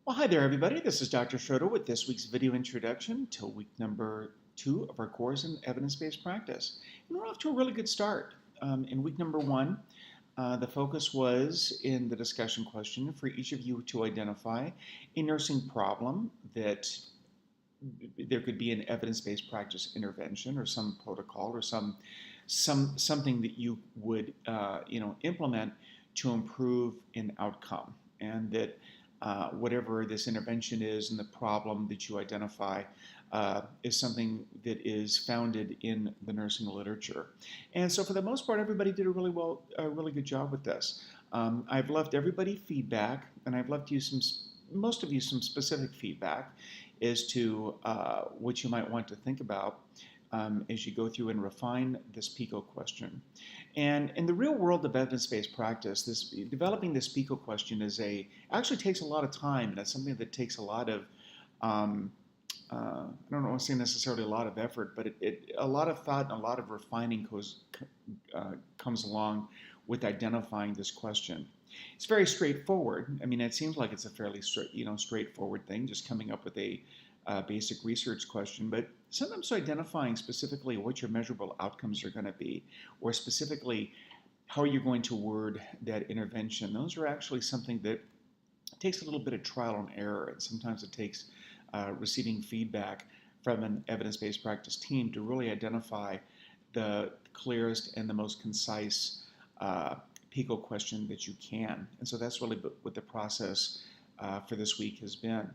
Well, hi there, everybody. This is Dr. Schroder with this week's video introduction to week number 2 of our course in evidence-based practice. And we're off to a really good start. In week number 1, the focus was in the discussion question for each of you to identify a nursing problem that there could be an evidence-based practice intervention or some protocol or something that you would implement to improve an outcome, and that whatever this intervention is and the problem that you identify is something that is founded in the nursing literature. And so for the most part, everybody did a really good job with this. I've left everybody feedback, and I've left you most of you some specific feedback as to what you might want to think about as you go through and refine this PICO question. And in the real world of evidence-based practice, developing this PICO question actually takes a lot of time, and it's something that takes a lot of, I don't want to say necessarily a lot of effort, but a lot of thought and a lot of refining comes along with identifying this question. It's very straightforward. I mean, it seems like it's a fairly straightforward thing, just coming up with a basic research question, but sometimes identifying specifically what your measurable outcomes are going to be, or specifically how you're going to word that intervention, those are actually something that takes a little bit of trial and error, and sometimes it takes receiving feedback from an evidence-based practice team to really identify the clearest and the most concise PICO question that you can. And so that's really what the process for this week has been.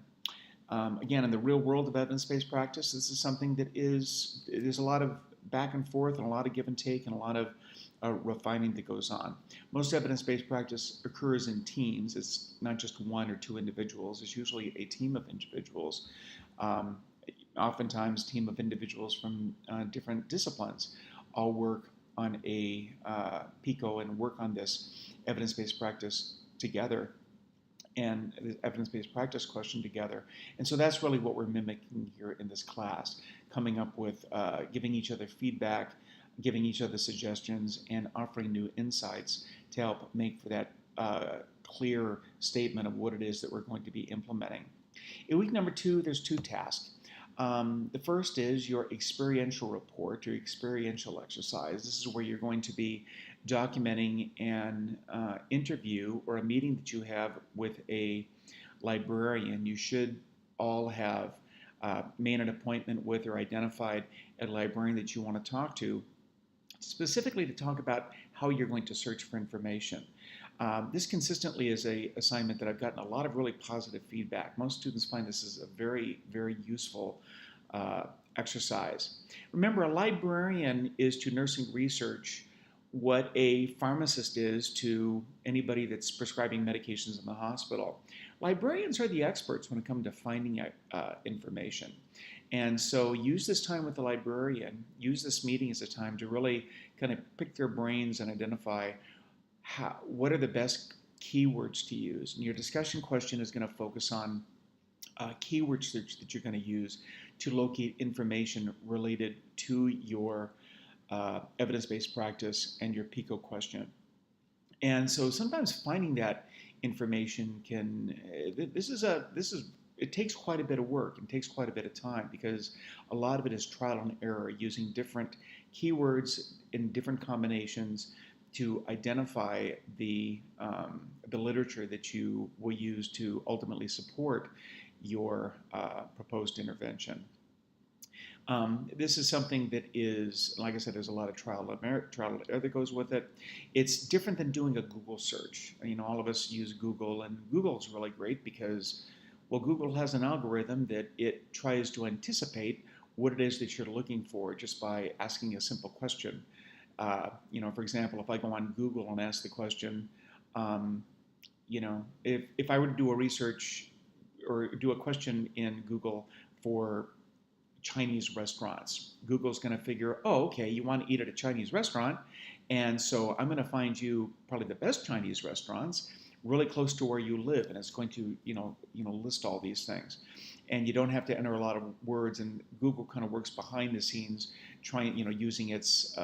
Again, in the real world of evidence-based practice, this is something that there's a lot of back and forth and a lot of give and take and a lot of refining that goes on. Most evidence-based practice occurs in teams. It's not just one or two individuals. It's usually a team of individuals, oftentimes a team of individuals from different disciplines all work on a PICO and work on this evidence-based practice together, and the evidence-based practice question together. And so that's really what we're mimicking here in this class, coming up with giving each other feedback, giving each other suggestions, and offering new insights to help make for that clear statement of what it is that we're going to be implementing. In week number 2, there's 2 tasks. The first is your experiential report, your experiential exercise. This is where you're going to be documenting an interview or a meeting that you have with a librarian. You should all have made an appointment with or identified a librarian that you want to talk to, specifically to talk about how you're going to search for information. This consistently is an assignment that I've gotten a lot of really positive feedback. Most students find this is a very, very useful exercise. Remember, a librarian is to nursing research what a pharmacist is to anybody that's prescribing medications in the hospital. Librarians are the experts when it comes to finding information. And so use this time with the librarian, use this meeting as a time to really kind of pick their brains and identify what are the best keywords to use. And your discussion question is going to focus on keyword search that you're going to use to locate information related to your evidence-based practice and your PICO question. And so sometimes finding that information it takes quite a bit of work and takes quite a bit of time, because a lot of it is trial and error, using different keywords in different combinations to identify the literature that you will use to ultimately support your proposed intervention. This is something that is, like I said, there's a lot of trial and error that goes with it. It's different than doing a Google search. You know, all of us use Google, and Google is really great because, well, Google has an algorithm that it tries to anticipate what it is that you're looking for just by asking a simple question. For example, if I go on Google and ask the question, if I were to do a research or do a question in Google for Chinese restaurants, Google's going to figure, oh, okay, you want to eat at a Chinese restaurant, and so I'm going to find you probably the best Chinese restaurants really close to where you live, and it's going to list all these things, and you don't have to enter a lot of words, and Google kind of works behind the scenes, using its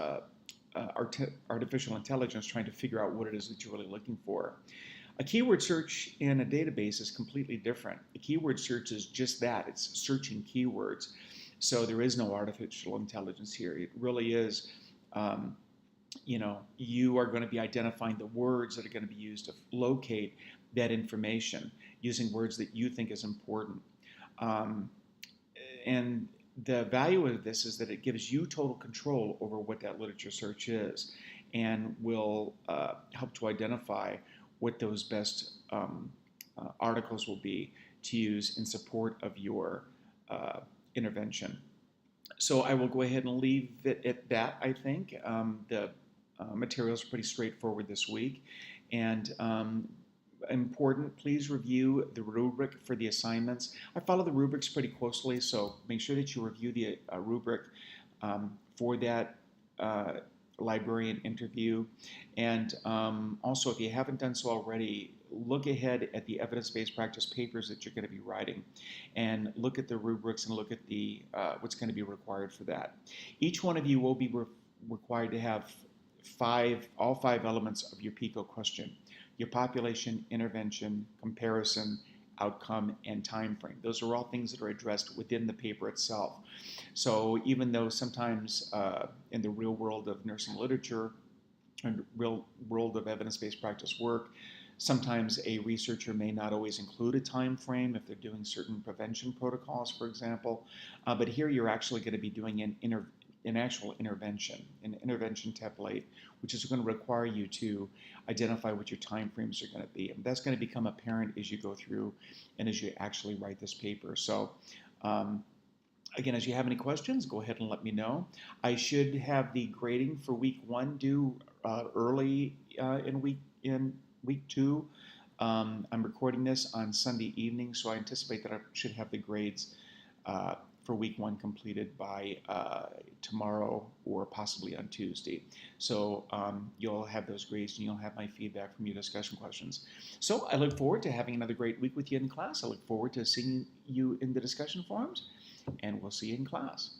artificial intelligence, trying to figure out what it is that you're really looking for. A keyword search in a database is completely different. A keyword search is just that, it's searching keywords. So there is no artificial intelligence here. It really is, um, you are going to be identifying the words that are going to be used to locate that information using words that you think is important. Um, and the value of this is that it gives you total control over what that literature search is and will help to identify what those best articles will be to use in support of your intervention. So I will go ahead and leave it at that, I think. The materials are pretty straightforward this week. And important, please review the rubric for the assignments. I follow the rubrics pretty closely, so make sure that you review the rubric for that librarian interview. And also, if you haven't done so already, look ahead at the evidence-based practice papers that you're going to be writing and look at the rubrics and look at the what's going to be required for that. Each one of you will be required to have all five elements of your PICO question: your population, intervention, comparison, outcome, and time frame. Those are all things that are addressed within the paper itself. So even though sometimes in the real world of nursing literature and real world of evidence-based practice work, sometimes a researcher may not always include a time frame if they're doing certain prevention protocols, for example. But here you're actually going to be doing an actual intervention, an intervention template, which is going to require you to identify what your time frames are going to be. And that's going to become apparent as you go through and as you actually write this paper. So again, as you have any questions, go ahead and let me know. I should have the grading for week 1 due early in week 2. I'm recording this on Sunday evening, so I anticipate that I should have the grades for week 1 completed by tomorrow or possibly on Tuesday. So you'll have those grades and you'll have my feedback from your discussion questions. So I look forward to having another great week with you in class. I look forward to seeing you in the discussion forums, and we'll see you in class.